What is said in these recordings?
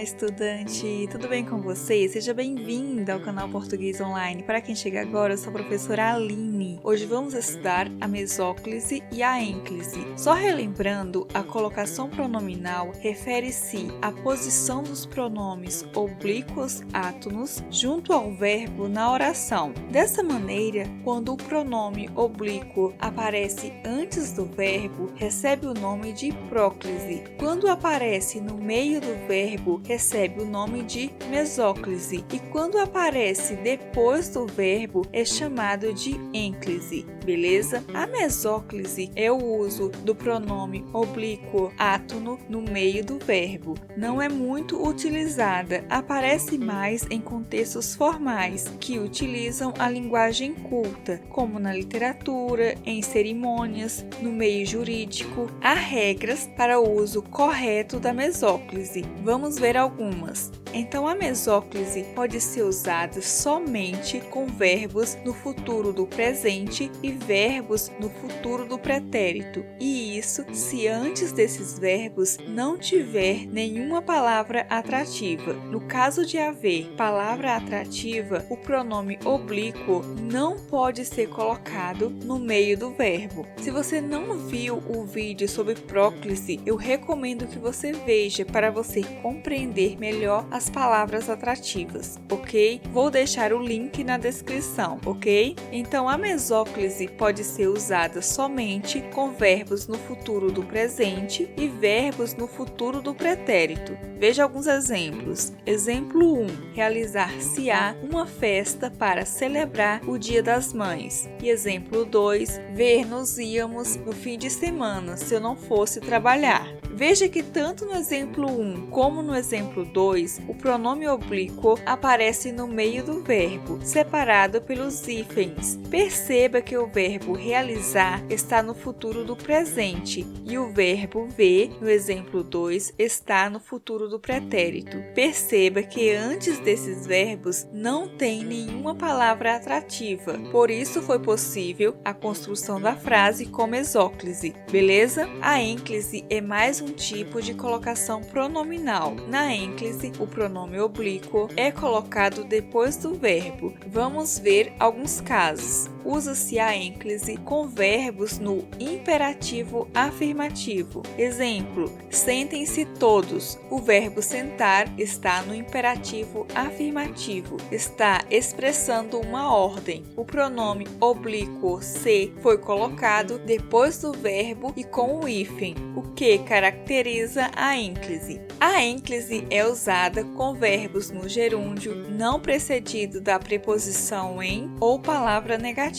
estudante! Tudo bem com você? Seja bem-vinda ao canal Português Online. Para quem chega agora, eu sou a professora Aline. Hoje vamos estudar a mesóclise e a ênclise. Só relembrando, a colocação pronominal refere-se à posição dos pronomes oblíquos átonos junto ao verbo na oração. Dessa maneira, quando o pronome oblíquo aparece antes do verbo, recebe o nome de próclise. Quando aparece no meio do verbo, recebe o nome de mesóclise. E quando aparece depois do verbo, é chamado de ênclise. Beleza? A mesóclise é o uso do pronome oblíquo átono no meio do verbo. Não é muito utilizada, aparece mais em contextos formais que utilizam a linguagem culta, como na literatura, em cerimônias, no meio jurídico. Há regras para o uso correto da mesóclise. Vamos ver algumas. Então, a mesóclise pode ser usada somente com verbos no futuro do presente e verbos no futuro do pretérito. E isso se antes desses verbos não tiver nenhuma palavra atrativa. No caso de haver palavra atrativa, o pronome oblíquo não pode ser colocado no meio do verbo. Se você não viu o vídeo sobre próclise, eu recomendo que você veja para você compreender melhor as palavras atrativas, ok? Vou deixar o link na descrição, ok? Então, a mesóclise pode ser usada somente com verbos no futuro do presente e verbos no futuro do pretérito. Veja alguns exemplos. Exemplo 1. Realizar-se-á uma festa para celebrar o Dia das Mães. E exemplo 2. Ver-nos-íamos no fim de semana se eu não fosse trabalhar. Veja que tanto no exemplo 1 como no exemplo 2, o pronome oblíquo aparece no meio do verbo, separado pelos hífens. Perceba que o verbo realizar está no futuro do presente e o verbo ver, no exemplo 2, está no futuro do pretérito. Perceba que antes desses verbos não tem nenhuma palavra atrativa, por isso foi possível a construção da frase com mesóclise, beleza? A ênclise é mais um tipo de colocação pronominal. Na ênclise, o pronome oblíquo é colocado depois do verbo. Vamos ver alguns casos. Usa-se a ênclise com verbos no imperativo afirmativo. Exemplo: sentem-se todos. O verbo sentar está no imperativo afirmativo. Está expressando uma ordem. O pronome oblíquo se foi colocado depois do verbo e com o hífen, o que caracteriza a ênclise. A ênclise é usada com verbos no gerúndio não precedido da preposição em ou palavra negativa.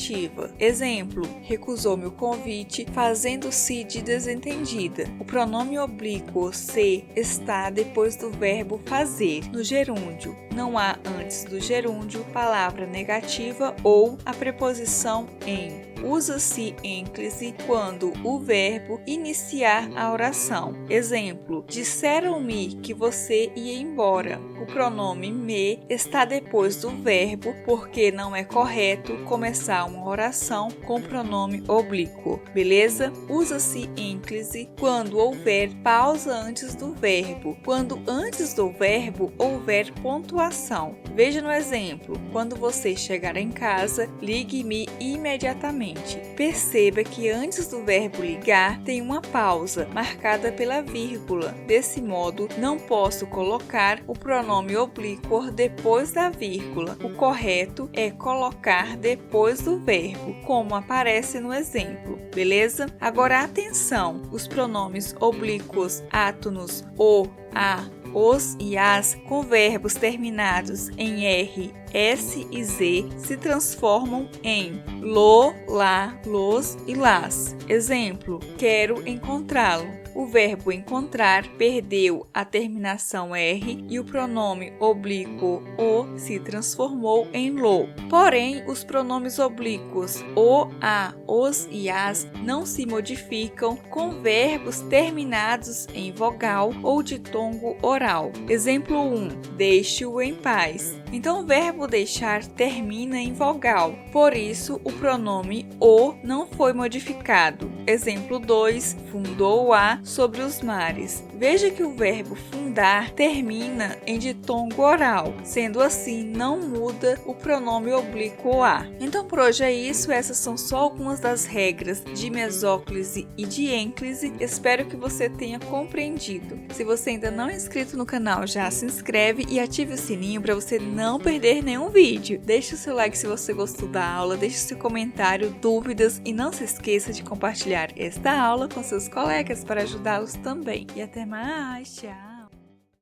Exemplo: recusou-me o convite, fazendo-se de desentendida. O pronome oblíquo se está depois do verbo fazer, no gerúndio. Não há antes do gerúndio palavra negativa ou a preposição em. Usa-se ênclise quando o verbo iniciar a oração. Exemplo: disseram-me que você ia embora. O pronome me está depois do verbo porque não é correto começar uma oração com pronome oblíquo, beleza? Usa-se ênclise quando houver pausa antes do verbo, quando antes do verbo houver pontuação. Veja no exemplo: quando você chegar em casa, ligue-me imediatamente. Perceba que antes do verbo ligar tem uma pausa, marcada pela vírgula. Desse modo, não posso colocar o pronome oblíquo depois da vírgula. O correto é colocar depois do verbo, como aparece no exemplo, beleza? Agora, atenção! Os pronomes oblíquos átonos, o, a, os e as, com verbos terminados em R, S e Z, se transformam em lo, lá, los e las. Exemplo: quero encontrá-lo. O verbo encontrar perdeu a terminação R e o pronome oblíquo o se transformou em lo. Porém, os pronomes oblíquos o, a, os e as não se modificam com verbos terminados em vogal ou ditongo oral. Exemplo 1. Deixe-o em paz. Então, o verbo deixar termina em vogal. Por isso, o pronome o não foi modificado. Exemplo 2. Fundou-a sobre os mares. Veja que o verbo fundar andar termina em ditongo oral, sendo assim não muda o pronome oblíquo a. Então por hoje é isso, essas são só algumas das regras de mesóclise e de ênclise. Espero que você tenha compreendido. Se você ainda não é inscrito no canal, já se inscreve e ative o sininho para você não perder nenhum vídeo. Deixe o seu like se você gostou da aula, deixe seu comentário, dúvidas e não se esqueça de compartilhar esta aula com seus colegas para ajudá-los também. E até mais, tchau!